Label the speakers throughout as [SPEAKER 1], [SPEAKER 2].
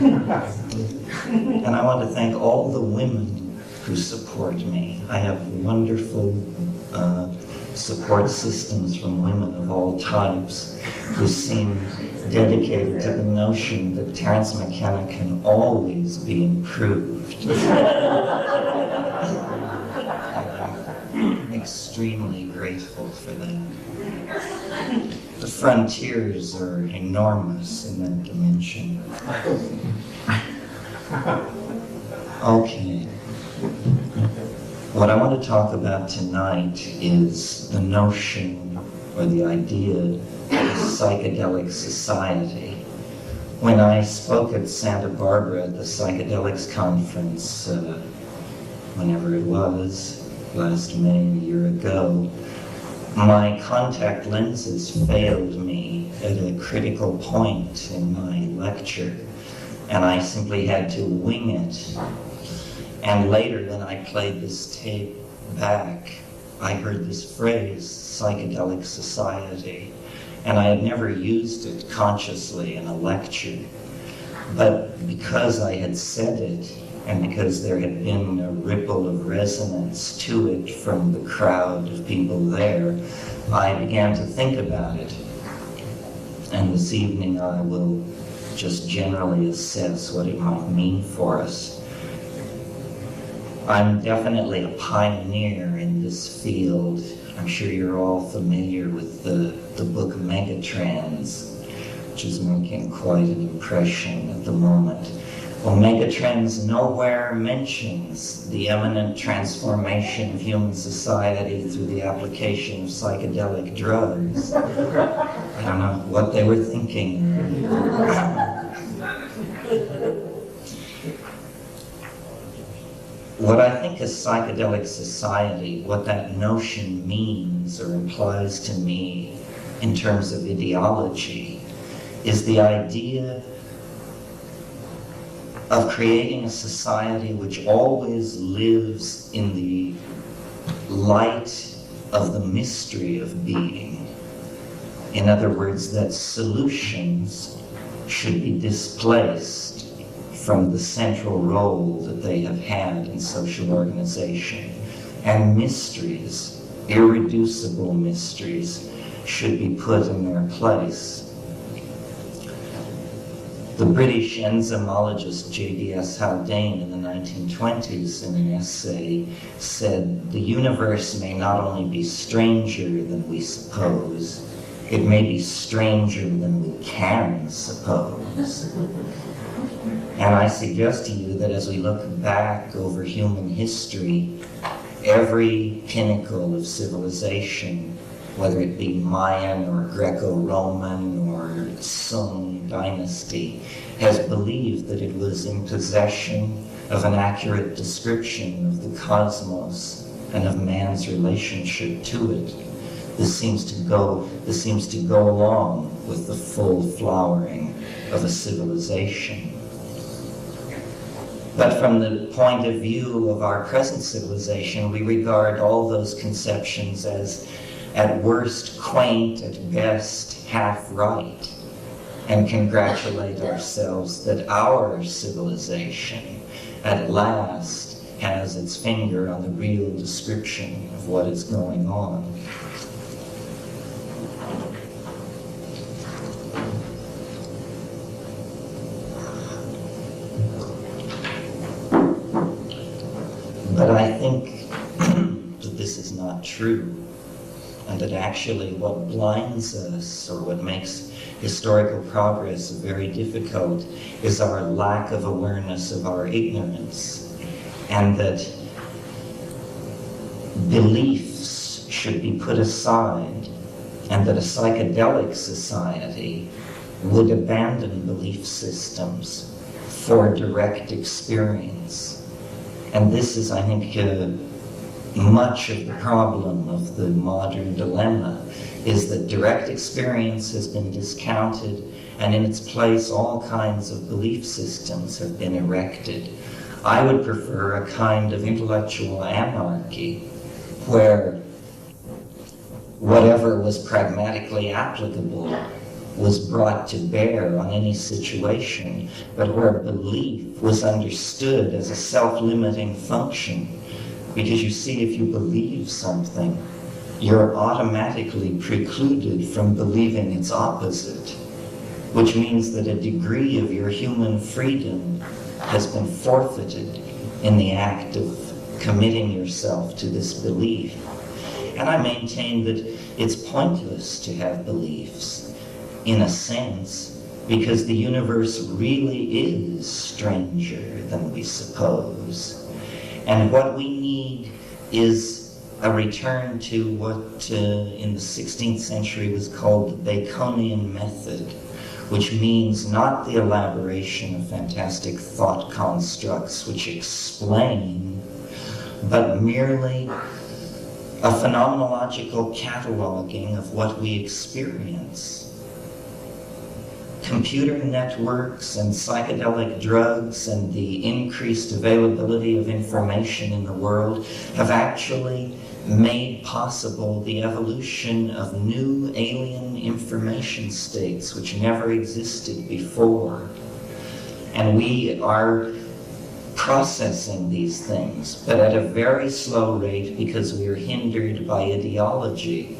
[SPEAKER 1] And I want to thank all the women who support me. I have wonderful support systems from women of all types who seem dedicated to the notion that Terence McKenna can always be improved. I'm extremely grateful for that. The frontiers are enormous in that dimension. Okay. What I want to talk about tonight is the notion or the idea of psychedelic society. When I spoke at Santa Barbara at the Psychedelics conference, whenever it was, last May, a year ago, my contact lenses failed me at a critical point in my lecture, and I simply had to wing it. And later, when I played this tape back, I heard this phrase, psychedelic society, and I had never used it consciously in a lecture. But because I had said it, and because there had been a ripple of resonance to it from the crowd of people there, I began to think about it. And this evening I will just generally assess what it might mean for us. I'm definitely a pioneer in this field. I'm sure you're all familiar with the book Megatrends, which is making quite an impression at the moment. Well, Megatrends nowhere mentions the imminent transformation of human society through the application of psychedelic drugs. I don't know what they were thinking. What I think a psychedelic society, what that notion means or implies to me in terms of ideology, is the idea of creating a society which always lives in the light of the mystery of being. In other words, that solutions should be displaced from the central role that they have had in social organization. And mysteries, irreducible mysteries, should be put in their place. The British enzymologist J.D.S. Haldane in the 1920s in an essay said, "The universe may not only be stranger than we suppose, it may be stranger than we can suppose." And I suggest to you that as we look back over human history, every pinnacle of civilization, whether it be Mayan or Greco-Roman or Sung dynasty, has believed that it was in possession of an accurate description of the cosmos and of man's relationship to it. This seems to go along with the full flowering of a civilization. But from the point of view of our present civilization, we regard all those conceptions as, at worst, quaint, at best, half right, and congratulate ourselves that our civilization, at last, has its finger on the real description of what is going on. But I think that this is not true, and that actually what blinds us, or what makes historical progress very difficult, is our lack of awareness of our ignorance, and that beliefs should be put aside, and that a psychedelic society would abandon belief systems for direct experience. And this is, I think, much of the problem of the modern dilemma, is that direct experience has been discounted, and in its place all kinds of belief systems have been erected. I would prefer a kind of intellectual anarchy where whatever was pragmatically applicable was brought to bear on any situation, but where belief was understood as a self-limiting function. Because you see, if you believe something, you're automatically precluded from believing its opposite, which means that a degree of your human freedom has been forfeited in the act of committing yourself to this belief. And I maintain that it's pointless to have beliefs, in a sense, because the universe really is stranger than we suppose. And what we need is a return to what in the 16th century was called the Baconian method, which means not the elaboration of fantastic thought constructs which explain, but merely a phenomenological cataloging of what we experience. Computer networks and psychedelic drugs and the increased availability of information in the world have actually made possible the evolution of new alien information states which never existed before. And we are processing these things, but at a very slow rate because we are hindered by ideology.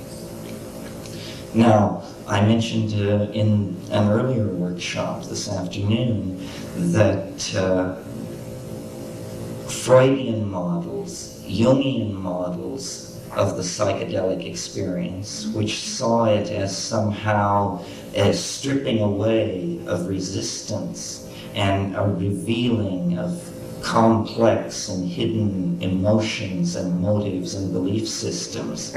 [SPEAKER 1] Now, I mentioned in an earlier workshop this afternoon that Freudian models, Jungian models of the psychedelic experience, which saw it as somehow a stripping away of resistance and a revealing of complex and hidden emotions and motives and belief systems,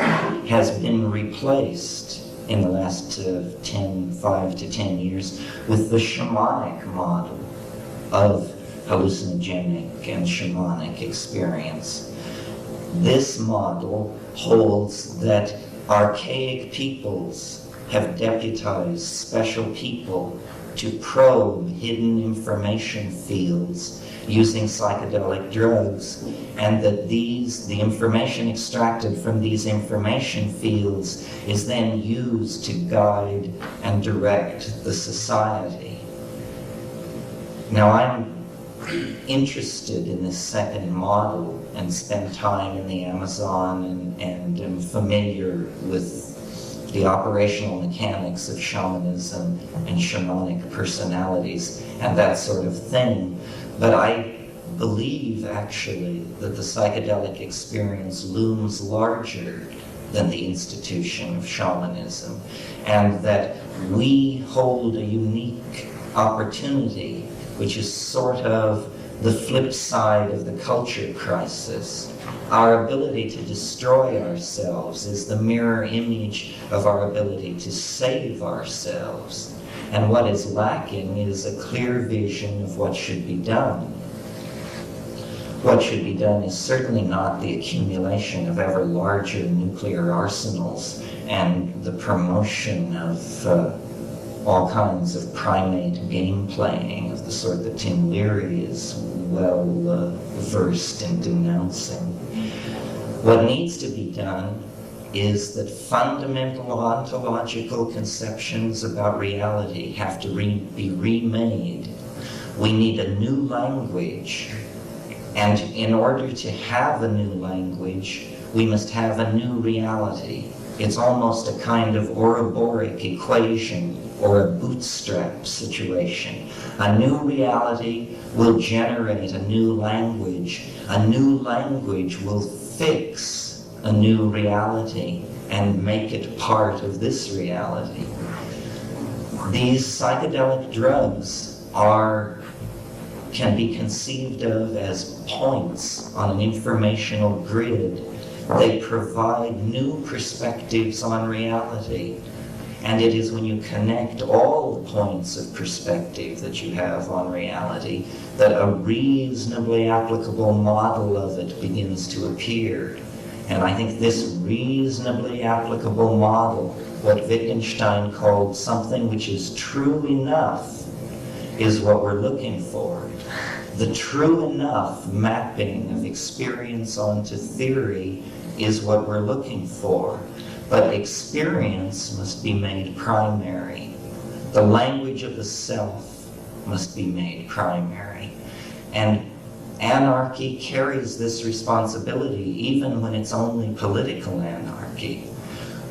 [SPEAKER 1] has been replaced in the last 5 to 10 years with the shamanic model of hallucinogenic and shamanic experience. This model holds that archaic peoples have deputized special people to probe hidden information fields using psychedelic drugs, and that the information extracted from these information fields is then used to guide and direct the society. Now, I'm interested in this second model and spend time in the Amazon and am familiar with the operational mechanics of shamanism and shamanic personalities and that sort of thing. But I believe, actually, that the psychedelic experience looms larger than the institution of shamanism, and that we hold a unique opportunity, which is sort of the flip side of the culture crisis. Our ability to destroy ourselves is the mirror image of our ability to save ourselves. And what is lacking is a clear vision of what should be done. What should be done is certainly not the accumulation of ever larger nuclear arsenals and the promotion of all kinds of primate game playing of the sort that Tim Leary is well versed in denouncing. What needs to be done is that fundamental ontological conceptions about reality have to be remade. We need a new language, and in order to have a new language, we must have a new reality. It's almost a kind of Ouroboros equation or a bootstrap situation. A new reality will generate a new language. A new language will fix a new reality and make it part of this reality. These psychedelic drugs can be conceived of as points on an informational grid. They provide new perspectives on reality. And it is when you connect all the points of perspective that you have on reality that a reasonably applicable model of it begins to appear. And I think this reasonably applicable model, what Wittgenstein called something which is true enough, is what we're looking for. The true enough mapping of experience onto theory is what we're looking for. But experience must be made primary. The language of the self must be made primary. And anarchy carries this responsibility even when it's only political anarchy.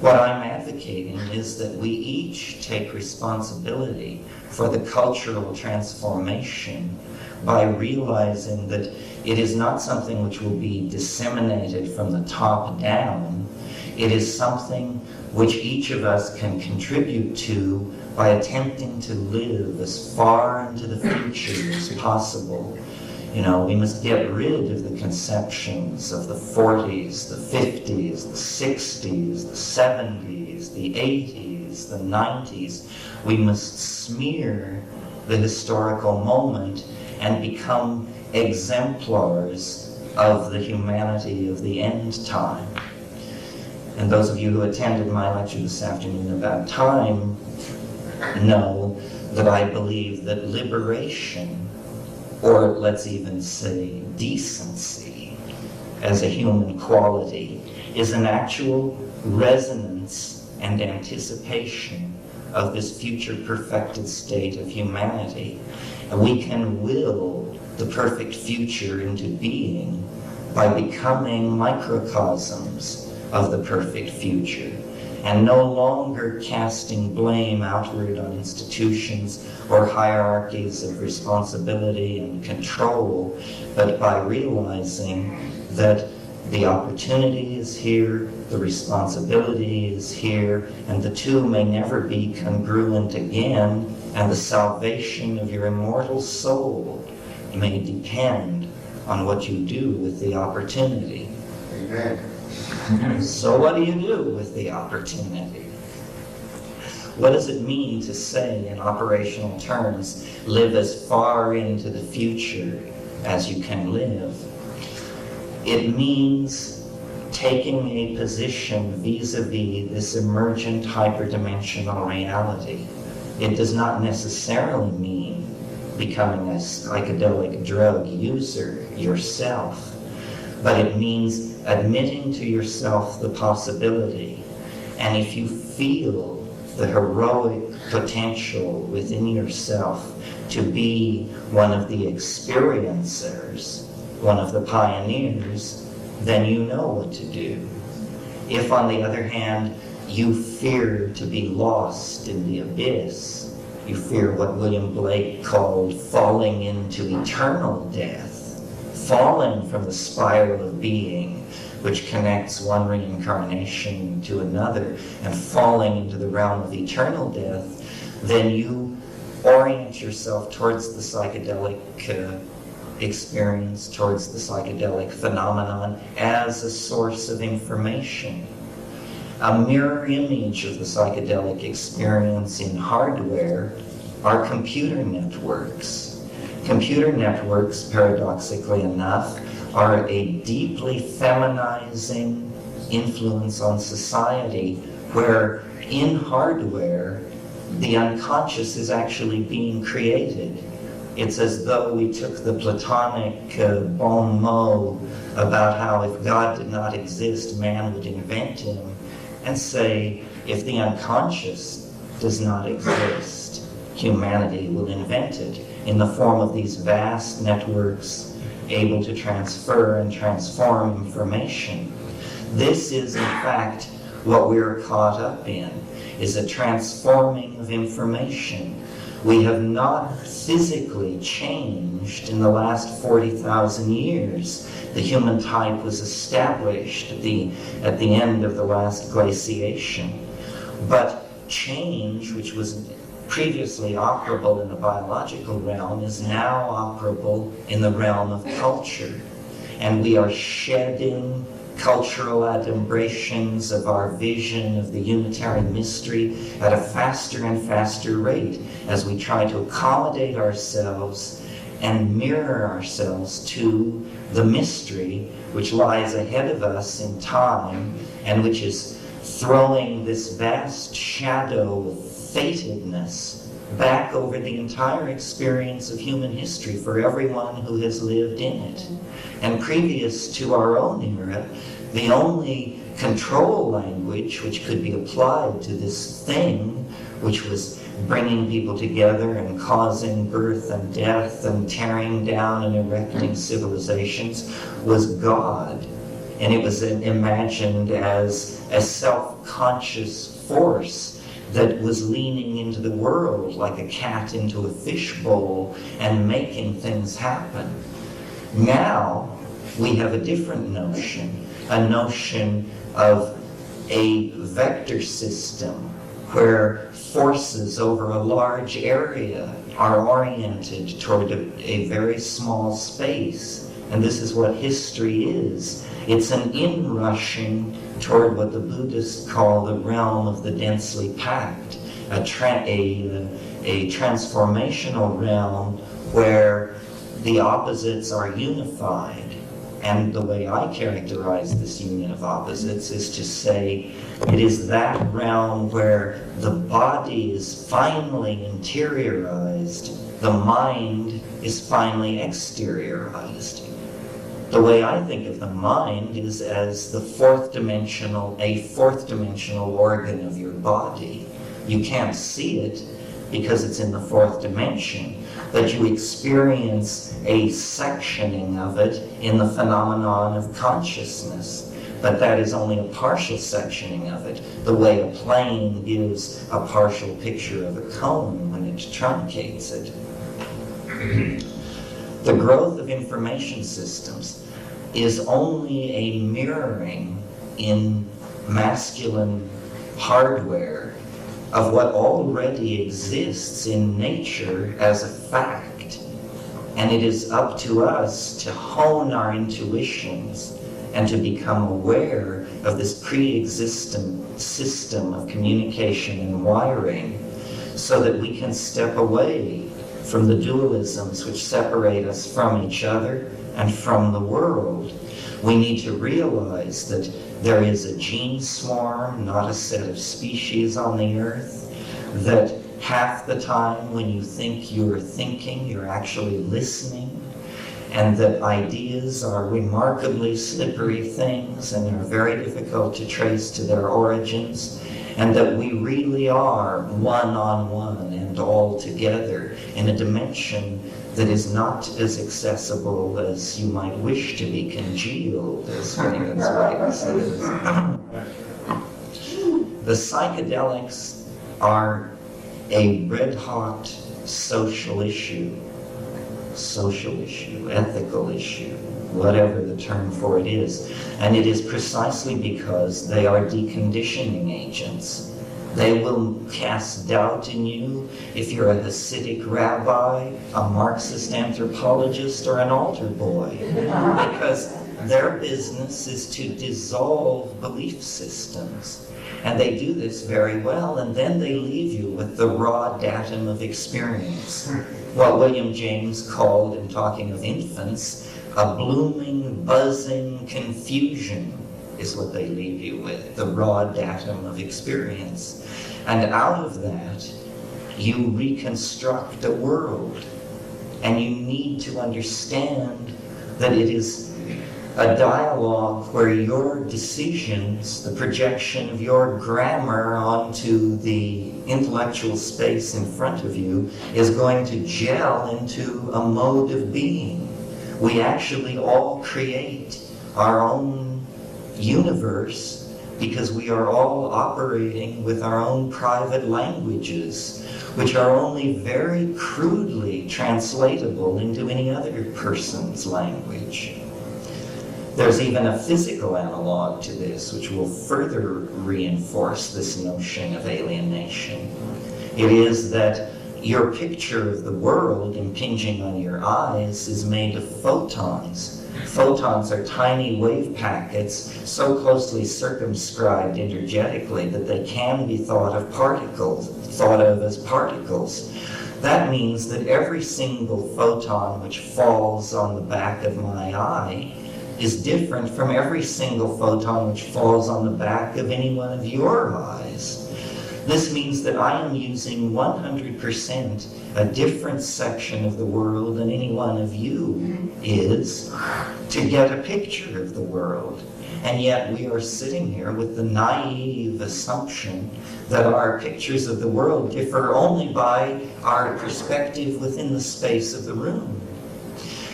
[SPEAKER 1] What I'm advocating is that we each take responsibility for the cultural transformation by realizing that it is not something which will be disseminated from the top down. It is something which each of us can contribute to by attempting to live as far into the future as possible. You know, we must get rid of the conceptions of the 40s, the 50s, the 60s, the 70s, the 80s, the 90s. We must smear the historical moment and become exemplars of the humanity of the end time. And those of you who attended my lecture this afternoon about time know that I believe that liberation, or let's even say decency, as a human quality, is an actual resonance and anticipation of this future perfected state of humanity. And we can will the perfect future into being by becoming microcosms of the perfect future, and no longer casting blame outward on institutions or hierarchies of responsibility and control, but by realizing that the opportunity is here, the responsibility is here, and the two may never be congruent again, and the salvation of your immortal soul may depend on what you do with the opportunity.
[SPEAKER 2] Amen.
[SPEAKER 1] So what do you do with the opportunity? What does it mean to say in operational terms, live as far into the future as you can live? It means taking a position vis-a-vis this emergent hyperdimensional reality. It does not necessarily mean becoming a psychedelic drug user yourself, but it means admitting to yourself the possibility. And if you feel the heroic potential within yourself to be one of the experiencers, one of the pioneers, then you know what to do. If, on the other hand, you fear to be lost in the abyss, you fear what William Blake called falling into eternal death, falling from the spiral of being, which connects one reincarnation to another, and falling into the realm of eternal death, then you orient yourself towards the psychedelic experience, towards the psychedelic phenomenon as a source of information. A mirror image of the psychedelic experience in hardware are computer networks. Computer networks, paradoxically enough, are a deeply feminizing influence on society, where in hardware, the unconscious is actually being created. It's as though we took the Platonic bon mot about how if God did not exist, man would invent him, and say, if the unconscious does not exist, humanity will invent it in the form of these vast networks able to transfer and transform information. This is, in fact, what we're caught up in, is a transforming of information. We have not physically changed in the last 40,000 years. The human type was established at the end of the last glaciation. But change, which was previously operable in the biological realm, is now operable in the realm of culture. And we are shedding cultural adumbrations of our vision of the unitary mystery at a faster and faster rate as we try to accommodate ourselves and mirror ourselves to the mystery which lies ahead of us in time and which is throwing this vast shadow of fatedness back over the entire experience of human history for everyone who has lived in it. And previous to our own era, the only control language which could be applied to this thing, which was bringing people together and causing birth and death and tearing down and erecting civilizations, was God. And it was imagined as a self-conscious force that was leaning into the world like a cat into a fishbowl and making things happen. Now we have a different notion, a notion of a vector system where forces over a large area are oriented toward a very small space. And this is what history is. It's an inrushing toward what the Buddhists call the realm of the densely packed, a transformational realm where the opposites are unified. And the way I characterize this union of opposites is to say it is that realm where the body is finally interiorized, the mind is finally exteriorized. The way I think of the mind is as a fourth dimensional organ of your body. You can't see it because it's in the fourth dimension, but you experience a sectioning of it in the phenomenon of consciousness. But that is only a partial sectioning of it, the way a plane gives a partial picture of a cone when it truncates it. The growth of information systems is only a mirroring in masculine hardware of what already exists in nature as a fact. And it is up to us to hone our intuitions and to become aware of this pre-existent system of communication and wiring so that we can step away from the dualisms which separate us from each other and from the world. We need to realize that there is a gene swarm, not a set of species on the earth, that half the time when you think you're thinking, you're actually listening, and that ideas are remarkably slippery things and are very difficult to trace to their origins, and that we really are one-on-one and all together in a dimension that is not as accessible as you might wish to be congealed, as Reagan's right says. The psychedelics are a red-hot social issue, ethical issue, whatever the term for it is. And it is precisely because they are deconditioning agents. They will cast doubt in you if you're a Hasidic rabbi, a Marxist anthropologist, or an altar boy, because their business is to dissolve belief systems. And they do this very well, and then they leave you with the raw datum of experience. What William James called, in talking of infants, a blooming, buzzing confusion is what they leave you with, the raw datum of experience. And out of that, you reconstruct a world. And you need to understand that it is a dialogue where your decisions, the projection of your grammar onto the intellectual space in front of you, is going to gel into a mode of being. We actually all create our own universe because we are all operating with our own private languages, which are only very crudely translatable into any other person's language. There's even a physical analog to this, which will further reinforce this notion of alienation. It is that your picture of the world impinging on your eyes is made of photons. Photons are tiny wave packets so closely circumscribed energetically that they can be thought of as particles. That means that every single photon which falls on the back of my eye is different from every single photon which falls on the back of any one of your eyes. This means that I am using 100% a different section of the world than any one of you is to get a picture of the world. And yet we are sitting here with the naive assumption that our pictures of the world differ only by our perspective within the space of the room.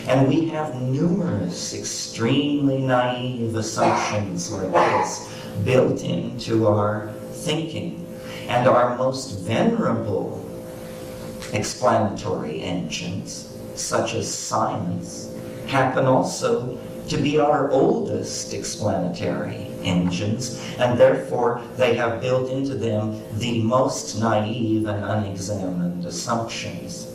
[SPEAKER 1] And we have numerous extremely naive assumptions like this built into our thinking. And our most venerable explanatory engines, such as science, happen also to be our oldest explanatory engines, and therefore they have built into them the most naive and unexamined assumptions.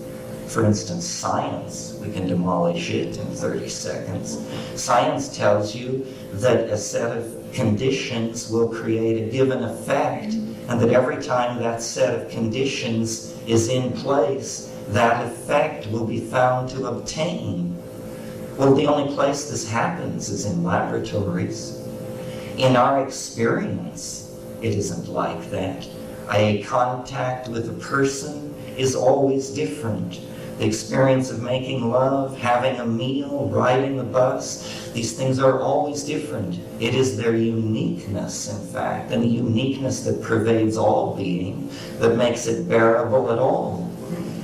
[SPEAKER 1] For instance, science, we can demolish it in 30 seconds. Science tells you that a set of conditions will create a given effect, and that every time that set of conditions is in place, that effect will be found to obtain. Well, the only place this happens is in laboratories. In our experience, it isn't like that. A contact with a person is always different. The experience of making love, having a meal, riding the bus, these things are always different. It is their uniqueness, in fact, and the uniqueness that pervades all being that makes it bearable at all.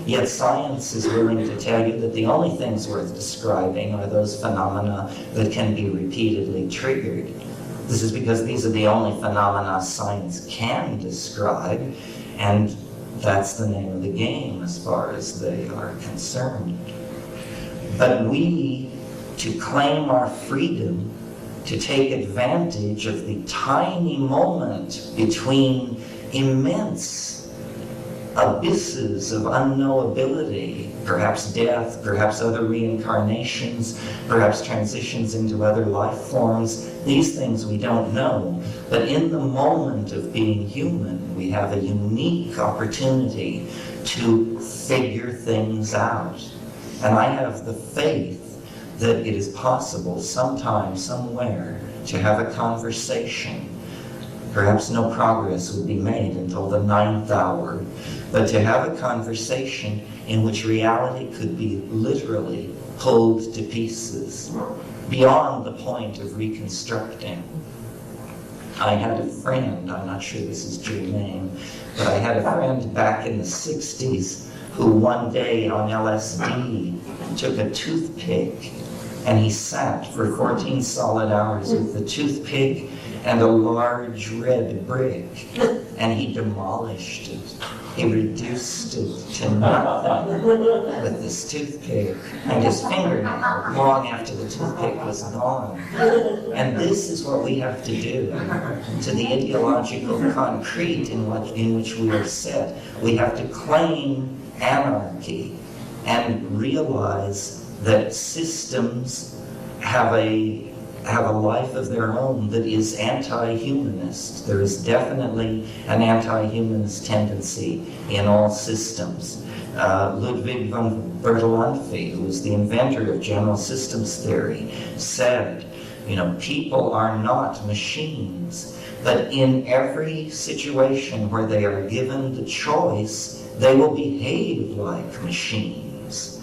[SPEAKER 1] Yet science is willing to tell you that the only things worth describing are those phenomena that can be repeatedly triggered. This is because these are the only phenomena science can describe, and that's the name of the game as far as they are concerned. But we, to claim our freedom, to take advantage of the tiny moment between immense abysses of unknowability, perhaps death, perhaps other reincarnations, perhaps transitions into other life forms. These things we don't know. But in the moment of being human, we have a unique opportunity to figure things out. And I have the faith that it is possible sometime, somewhere, to have a conversation. Perhaps no progress would be made until the 9th hour, but to have a conversation in which reality could be literally pulled to pieces, beyond the point of reconstructing. I had a friend, I'm not sure this is germane, but I had a friend back in the 60s who one day on LSD took a toothpick and he sat for 14 solid hours with the toothpick and a large red brick, and he demolished it. He reduced it to nothing with this toothpick and his fingernail long after the toothpick was gone. And this is what we have to do to the ideological concrete in which we are set. We have to claim anarchy and realize that systems have a life of their own that is anti-humanist. There is definitely an anti-humanist tendency in all systems. Ludwig von Bertalanffy, who was the inventor of general systems theory, said, people are not machines, but in every situation where they are given the choice, they will behave like machines.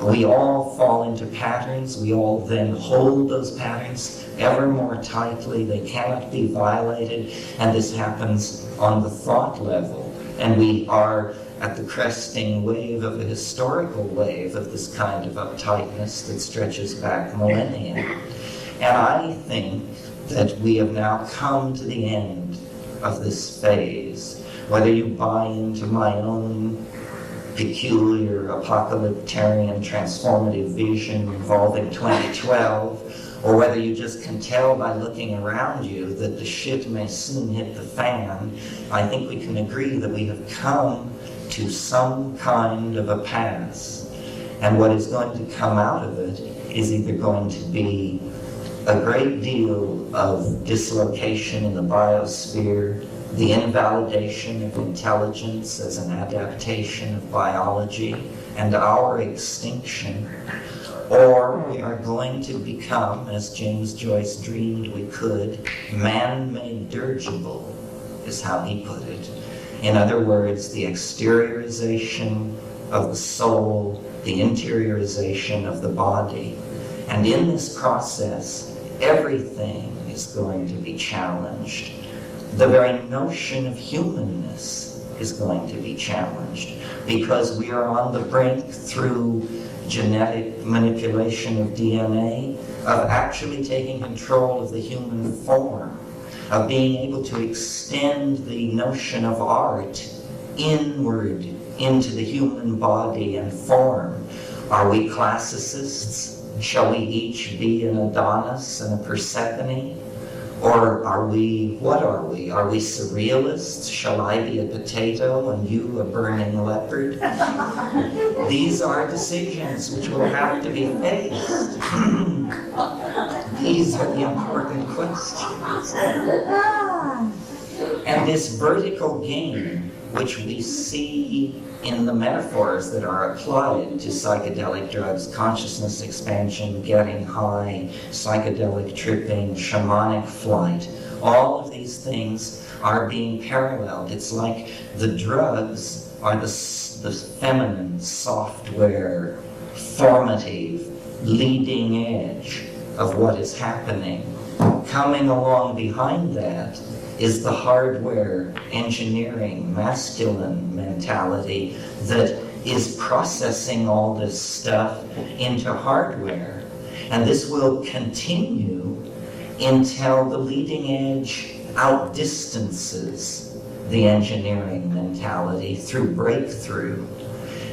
[SPEAKER 1] We all fall into patterns. We all then hold those patterns ever more tightly. They cannot be violated, and this happens on the thought level. And we are at the cresting wave of a historical wave of this kind of uptightness that stretches back millennia. And I think that we have now come to the end of this phase. Whether you buy into my own peculiar apocalyptarian transformative vision involving 2012, or whether you just can tell by looking around you that the shit may soon hit the fan, I think we can agree that we have come to some kind of a pass. And what is going to come out of it is either going to be a great deal of dislocation in the biosphere, the invalidation of intelligence as an adaptation of biology, and our extinction, or we are going to become, as James Joyce dreamed we could, man-made dirigible, is how he put it. In other words, the exteriorization of the soul, the interiorization of the body. And in this process, everything is is going to be challenged. The very notion of humanness is going to be challenged, because we are on the brink, through genetic manipulation of DNA, of actually taking control of the human form, of being able to extend the notion of art inward into the human body and form. Are we classicists? Shall we each be an Adonis and a Persephone? Or what are we? Are we surrealists? Shall I be a potato and you a burning leopard? These are decisions which will have to be faced. These are the important questions. And this vertical game, which we see in the metaphors that are applied to psychedelic drugs, consciousness expansion, getting high, psychedelic tripping, shamanic flight, all of these things are being paralleled. It's like the drugs are the feminine, software, formative, leading edge of what is happening. Coming along behind that is the hardware, engineering, masculine mentality that is processing all this stuff into hardware. And this will continue until the leading edge outdistances the engineering mentality through breakthrough.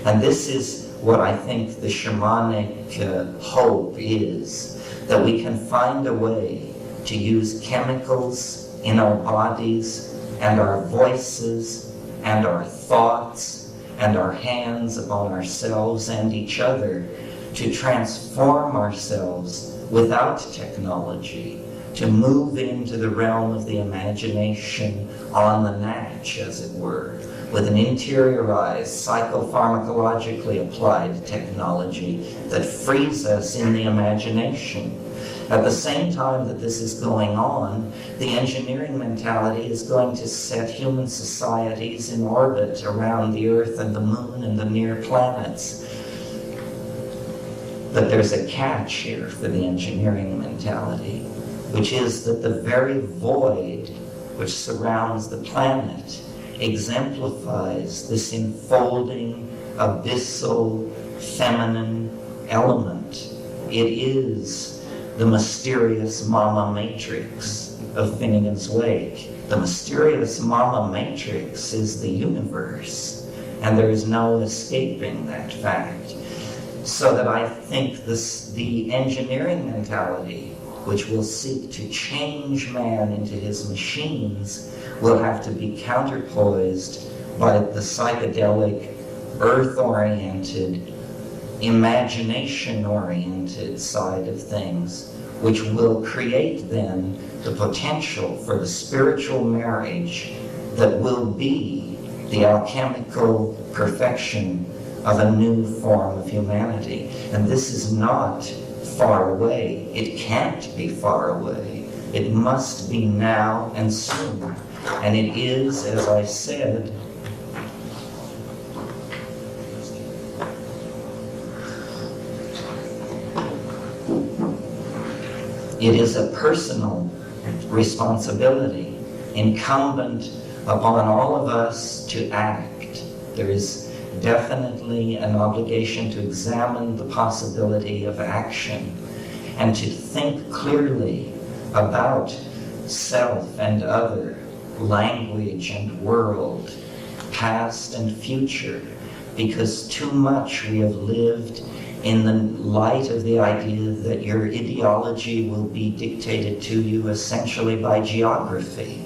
[SPEAKER 1] And this is what I think the shamanic hope is, that we can find a way to use chemicals in our bodies and our voices and our thoughts and our hands upon ourselves and each other to transform ourselves without technology, to move into the realm of the imagination on the natch, as it were, with an interiorized, psychopharmacologically applied technology that frees us in the imagination. At the same time that this is going on, the engineering mentality is going to set human societies in orbit around the Earth and the Moon and the near planets. But there's a catch here for the engineering mentality, which is that the very void which surrounds the planet exemplifies this enfolding, abyssal, feminine element. It is the mysterious mama matrix of Finnegan's Wake. The mysterious mama matrix is the universe, and there is no escaping that fact. So that I think the engineering mentality, which will seek to change man into his machines, will have to be counterpoised by the psychedelic, earth-oriented, imagination-oriented side of things, which will create then the potential for the spiritual marriage that will be the alchemical perfection of a new form of humanity. And this is not far away. It can't be far away. It must be now and soon. And it is, as I said, it is a personal responsibility incumbent upon all of us to act. There is definitely an obligation to examine the possibility of action and to think clearly about self and other, language and world, past and future, because too much we have lived in the light of the idea that your ideology will be dictated to you essentially by geography.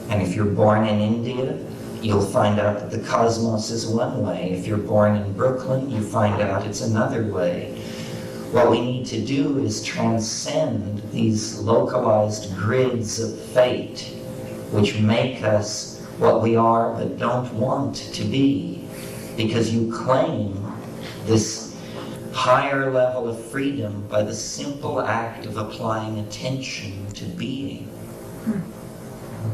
[SPEAKER 1] And if you're born in India, you'll find out that the cosmos is one way. If you're born in Brooklyn, you find out it's another way. What we need to do is transcend these localized grids of fate, which make us what we are but don't want to be, because you claim this higher level of freedom by the simple act of applying attention to being.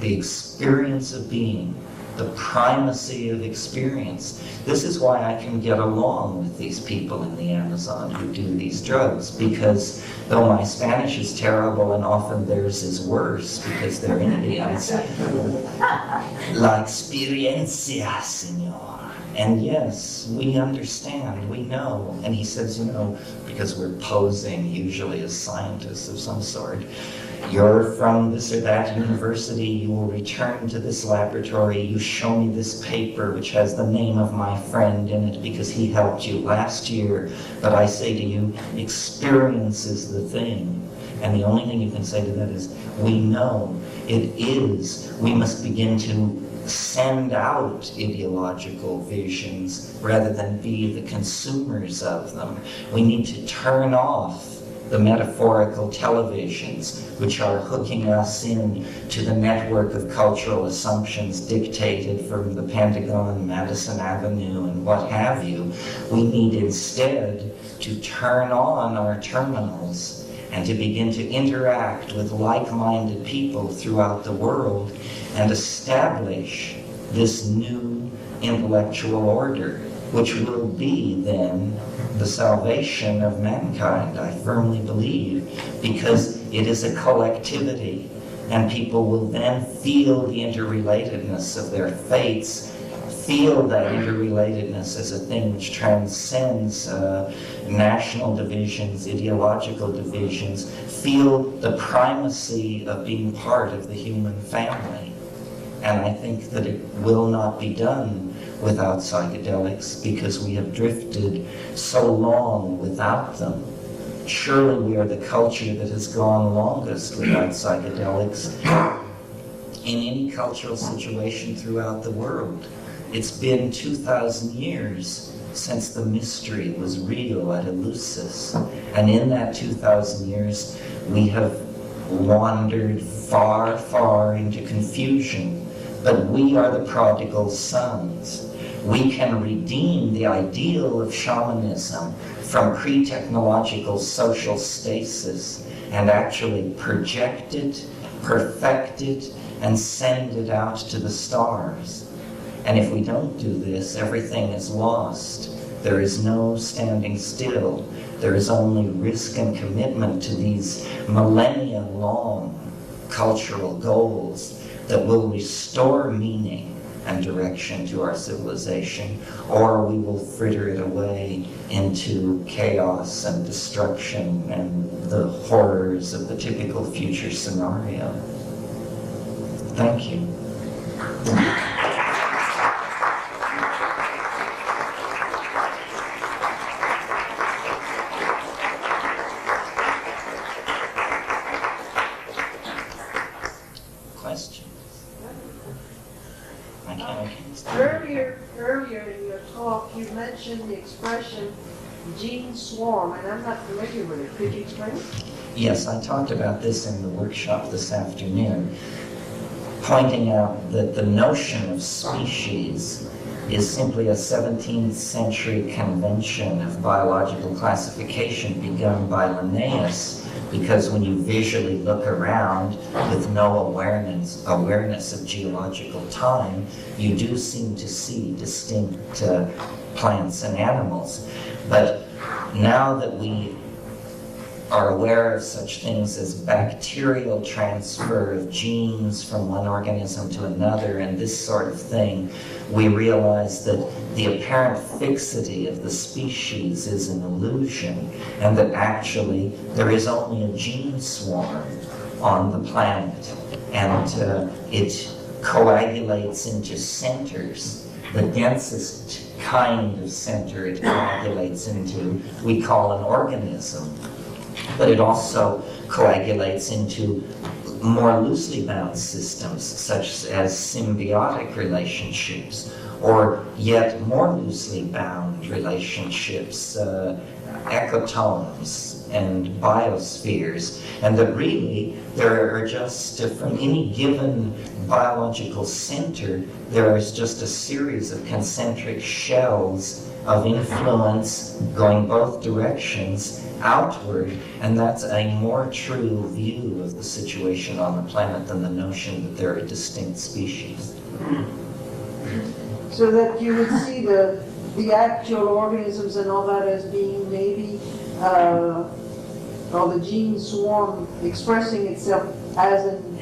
[SPEAKER 1] The experience of being the primacy of experience. This is why I can get along with these people in the Amazon who do these drugs, because though my Spanish is terrible and often theirs is worse because they're Indians, la experiencia, señor. And yes, we understand, we know. And he says, because we're posing usually as scientists of some sort, you're from this or that university, you will return to this laboratory, you show me this paper which has the name of my friend in it because he helped you last year. But I say to you, experience is the thing. And the only thing you can say to that is, we know it is. We must begin to send out ideological visions rather than be the consumers of them. We need to turn off the metaphorical televisions which are hooking us in to the network of cultural assumptions dictated from the Pentagon, Madison Avenue, and what have you. We need instead to turn on our terminals and to begin to interact with like-minded people throughout the world and establish this new intellectual order, which will be then the salvation of mankind, I firmly believe, because it is a collectivity, and people will then feel the interrelatedness of their fates, feel that interrelatedness as a thing which transcends national divisions, ideological divisions, feel the primacy of being part of the human family. And I think that it will not be done without psychedelics because we have drifted so long without them. Surely we are the culture that has gone longest without psychedelics in any cultural situation throughout the world. It's been 2,000 years since the mystery was real at Eleusis. And in that 2,000 years, we have wandered far, far into confusion. But we are the prodigal sons. We can redeem the ideal of shamanism from pre-technological social stasis and actually project it, perfect it, and send it out to the stars. And if we don't do this, everything is lost. There is no standing still. There is only risk and commitment to these millennia-long cultural goals that will restore meaning and direction to our civilization, or we will fritter it away into chaos and destruction and the horrors of the typical future scenario. Thank you.
[SPEAKER 2] Earlier in your talk, you mentioned the expression gene swarm, and I'm not familiar with it. Could you explain it?
[SPEAKER 1] Yes, I talked about this in the workshop this afternoon, pointing out that the notion of species is simply a 17th century convention of biological classification begun by Linnaeus, because when you visually look around with no awareness of geological time, you do seem to see distinct plants and animals. But now that we are aware of such things as bacterial transfer of genes from one organism to another and this sort of thing, we realize that the apparent fixity of the species is an illusion, and that actually there is only a gene swarm on the planet, and it coagulates into centers. The densest kind of center it coagulates into we call an organism, but it also coagulates into more loosely bound systems, such as symbiotic relationships, or yet more loosely bound relationships, ecotomes and biospheres, and that really there are just, from any given biological center, there is just a series of concentric shells of influence going both directions outward, and that's a more true view of the situation on the planet than the notion that there are distinct species.
[SPEAKER 2] So that you would see the actual organisms and all that as being maybe, or the gene swarm expressing itself as an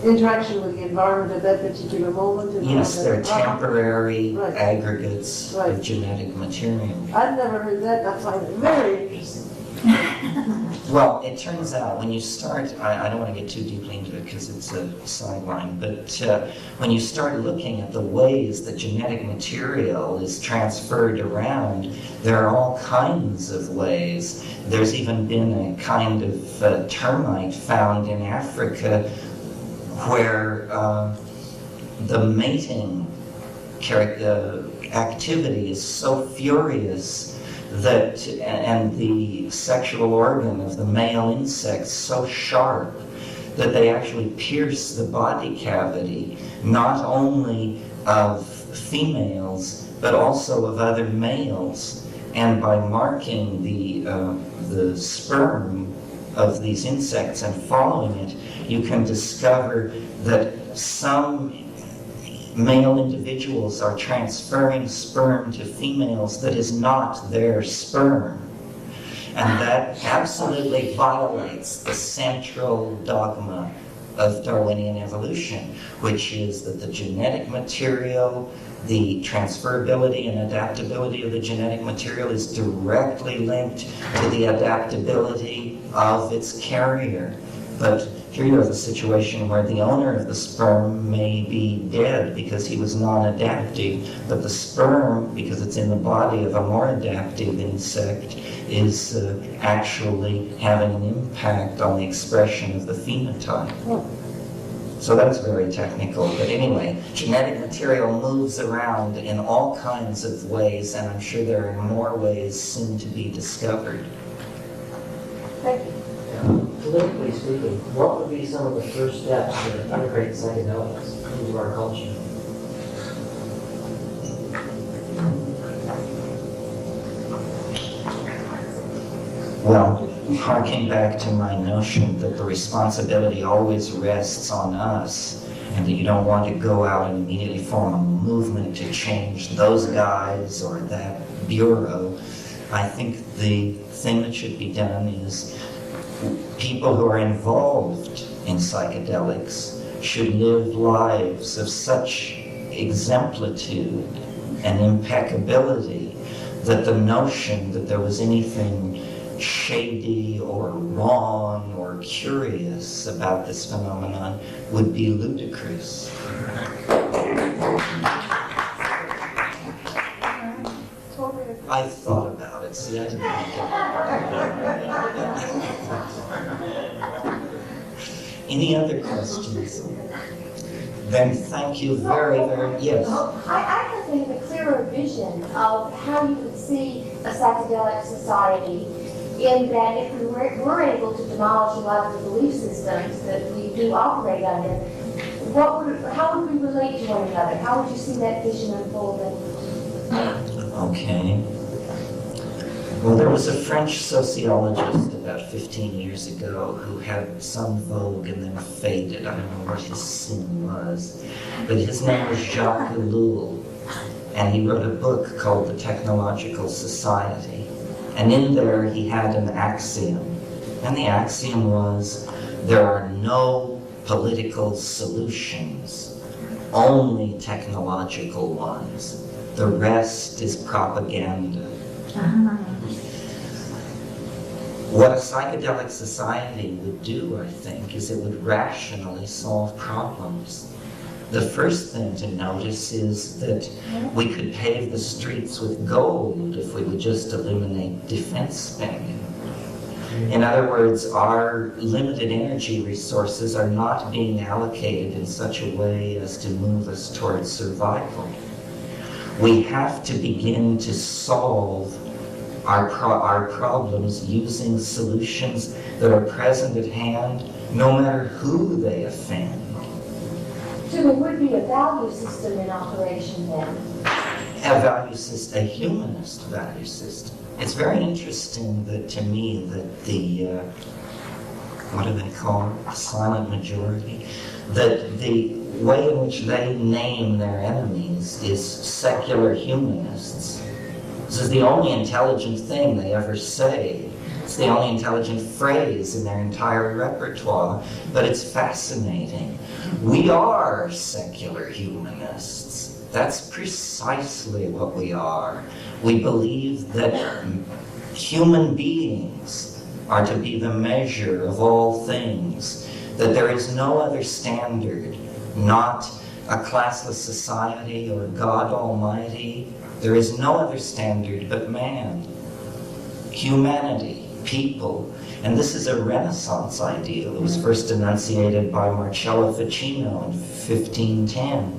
[SPEAKER 2] interaction with the environment at that particular moment. And
[SPEAKER 1] Yes,
[SPEAKER 2] all
[SPEAKER 1] they're
[SPEAKER 2] that.
[SPEAKER 1] temporary
[SPEAKER 2] Right.
[SPEAKER 1] aggregates
[SPEAKER 2] Right.
[SPEAKER 1] of genetic material.
[SPEAKER 2] I've never heard that, and I find it very interesting.
[SPEAKER 1] Well, it turns out when you start, I don't want to get too deeply into it because it's a sideline, but when you start looking at the ways that genetic material is transferred around, there are all kinds of ways. There's even been a kind of termite found in Africa where the mating activity is so furious that, and the sexual organ of the male insect so sharp that they actually pierce the body cavity, not only of females, but also of other males. And by marking the sperm of these insects and following it, you can discover that some male individuals are transferring sperm to females that is not their sperm. And that absolutely violates the central dogma of Darwinian evolution, which is that the genetic material, the transferability and adaptability of the genetic material is directly linked to the adaptability of its carrier. But here you have a situation where the owner of the sperm may be dead because he was non-adaptive, but the sperm, because it's in the body of a more adaptive insect, is actually having an impact on the expression of the phenotype. So that's very technical, but anyway, genetic material moves around in all kinds of ways, and I'm sure there are more ways soon to be discovered.
[SPEAKER 2] Thank you.
[SPEAKER 3] Politically speaking, what would be some of the first steps to integrate psychedelics into our culture?
[SPEAKER 1] Well, harking back to my notion that the responsibility always rests on us, and that you don't want to go out and immediately form a movement to change those guys or that bureau, I think the thing that should be done is people who are involved in psychedelics should live lives of such exemplitude and impeccability that the notion that there was anything shady or wrong or curious about this phenomenon would be ludicrous. I've thought about it. See, I didn't make it. Any other questions? Then thank you very, yes.
[SPEAKER 4] I can think of a clearer vision of how you would see a psychedelic society in that if we were able to demolish a lot of the belief systems that we do operate under, how would we relate to one another? How would you see that vision unfolding?
[SPEAKER 1] Okay. Well, there was a French sociologist about 15 years ago who had some vogue and then faded. I don't know what his sin was. But his name was Jacques Ellul, and he wrote a book called The Technological Society. And in there he had an axiom. And the axiom was, there are no political solutions, only technological ones. The rest is propaganda. What a psychedelic society would do, I think, is it would rationally solve problems. The first thing to notice is that we could pave the streets with gold if we would just eliminate defense spending. In other words, our limited energy resources are not being allocated in such a way as to move us towards survival. We have to begin to solve our problems using solutions that are present at hand, no matter who they offend.
[SPEAKER 4] So there would be a value system in operation then?
[SPEAKER 1] A value system, a humanist value system. It's very interesting that, to me, that the, what do they call it, silent majority, that the way in which they name their enemies is secular humanists. This is the only intelligent thing they ever say. It's the only intelligent phrase in their entire repertoire, but it's fascinating. We are secular humanists. That's precisely what we are. We believe that human beings are to be the measure of all things, that there is no other standard, not a classless society or God Almighty. There is no other standard but man, humanity, people. And this is a Renaissance ideal. It was first enunciated by Marcello Ficino in 1510.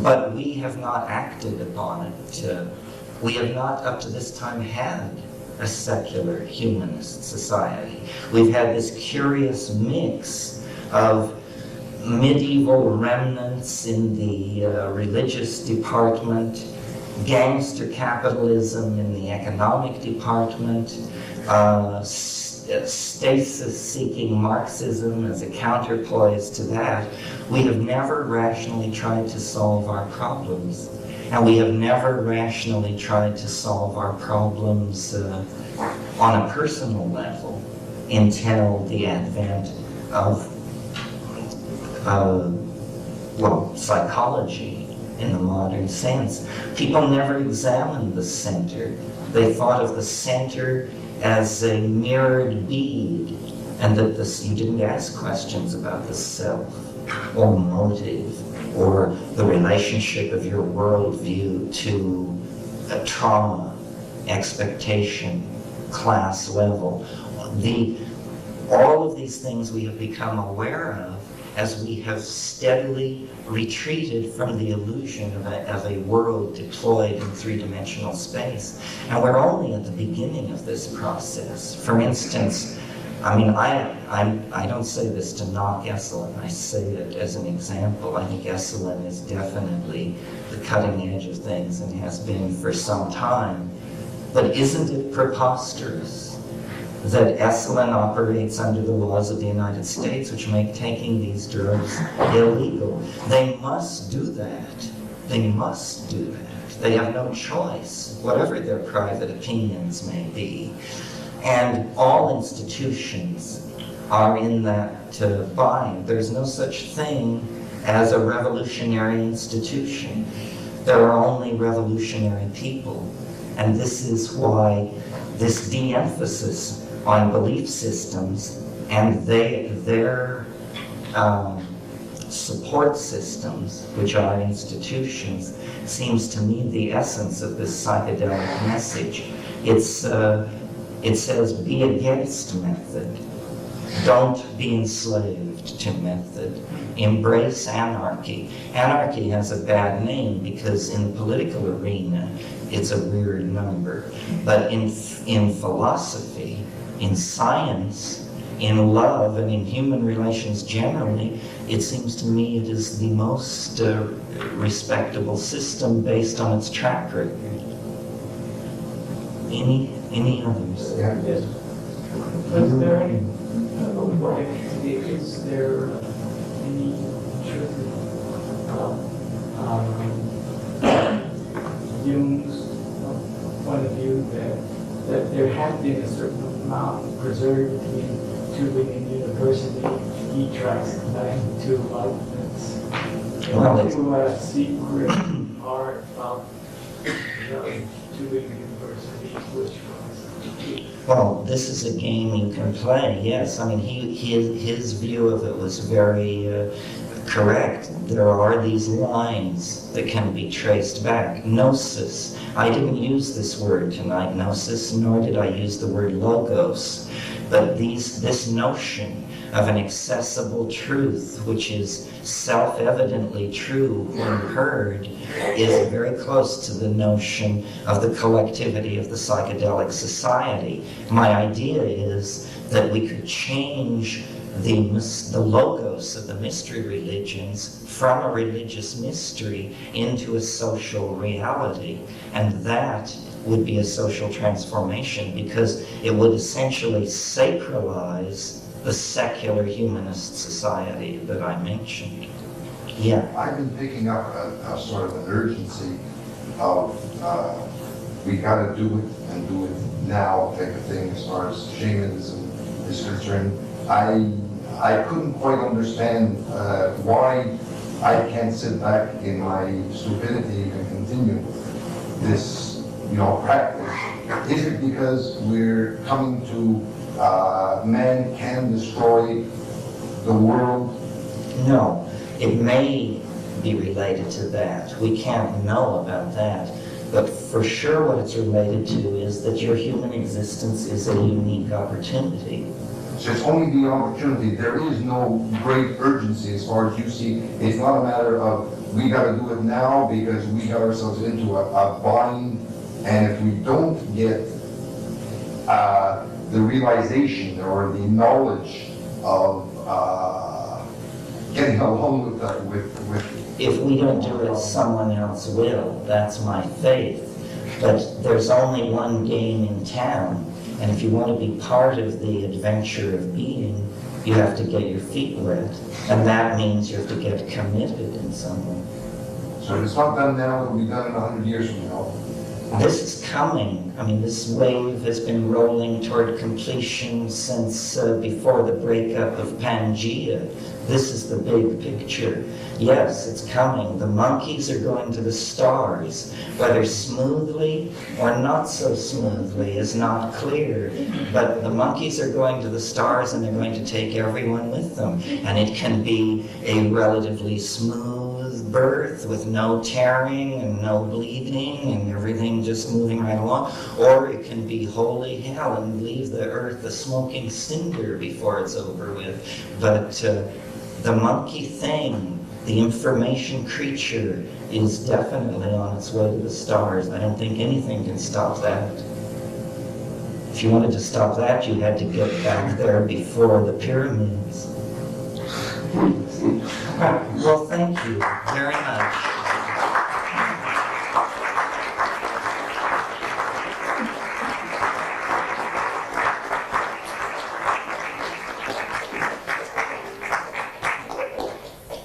[SPEAKER 1] But we have not acted upon it. We have not up to this time had a secular humanist society. We've had this curious mix of medieval remnants in the religious department, gangster capitalism in the economic department, stasis-seeking Marxism as a counterpoise to that. We have never rationally tried to solve our problems. And we have never rationally tried to solve our problems on a personal level until the advent of, psychology in the modern sense. People never examined the center. They thought of the center as a mirrored bead, and that you didn't ask questions about the self or motive or the relationship of your worldview to a trauma, expectation, class level. All of these things we have become aware of as we have steadily retreated from the illusion of a world deployed in three-dimensional space. And we're only at the beginning of this process. For instance, I mean, I don't say this to knock Esalen. I say it as an example. I think Esalen is definitely the cutting edge of things and has been for some time. But isn't it preposterous that Esalen operates under the laws of the United States, which make taking these drugs illegal? They must do that. They must do that. They have no choice, whatever their private opinions may be. And all institutions are in that bind. There's no such thing as a revolutionary institution. There are only revolutionary people. And this is why this de-emphasis on belief systems and their support systems, which are institutions, seems to me the essence of this psychedelic message. It says, be against method. Don't be enslaved to method. Embrace anarchy. Anarchy has a bad name because in the political arena, it's a weird number. But in philosophy, in science, in love, and in human relations generally, it seems to me it is the most respectable system based on its track record. Any others?
[SPEAKER 5] Yes. Was there any, is there any truth Jung's point of view that there had been a certain amount preserved between Tübingen University, he tries combining two arguments.
[SPEAKER 1] Well,
[SPEAKER 5] to a secret part of the Tübingen University, which was
[SPEAKER 1] well, this is a game you can play, yes. I mean, his view of it was very correct. There are these lines that can be traced back. Gnosis. I didn't use this word tonight, gnosis, nor did I use the word logos. But this notion of an accessible truth, which is self-evidently true when heard, is very close to the notion of the collectivity of the psychedelic society. My idea is that we could change the logos of the mystery religions from a religious mystery into a social reality. And that would be a social transformation because it would essentially sacralize the secular humanist society that I mentioned. Yeah.
[SPEAKER 6] I've been picking up a sort of an urgency of we gotta do it and do it now type of thing as far as shamanism is concerned. I couldn't quite understand why I can't sit back in my stupidity and continue this, practice. Is it because we're coming to man can destroy the world?
[SPEAKER 1] No, it may be related to that. We can't know about that. But for sure what it's related to is that your human existence is a unique opportunity.
[SPEAKER 6] So it's only the opportunity. There is no great urgency as far as you see. It's not a matter of we got to do it now because we got ourselves into a bind, and if we don't get the realization or the knowledge of getting along with
[SPEAKER 1] If we don't do it, someone else will. That's my faith. But there's only one game in town. And if you want to be part of the adventure of being, you have to get your feet wet. And that means you have to get committed in some way.
[SPEAKER 6] So if it's not done now, it'll be done in 100 years from now.
[SPEAKER 1] This is coming. I mean, this wave has been rolling toward completion since before the breakup of Pangea. This is the big picture. Yes, it's coming. The monkeys are going to the stars. Whether smoothly or not so smoothly is not clear. But the monkeys are going to the stars and they're going to take everyone with them. And it can be a relatively smooth birth with no tearing and no bleeding and everything just moving right along. Or it can be holy hell and leave the earth a smoking cinder before it's over with. But the monkey thing, the information creature, is definitely on its way to the stars. I don't think anything can stop that. If you wanted to stop that, you had to get back there before the pyramids. Well, thank you very much.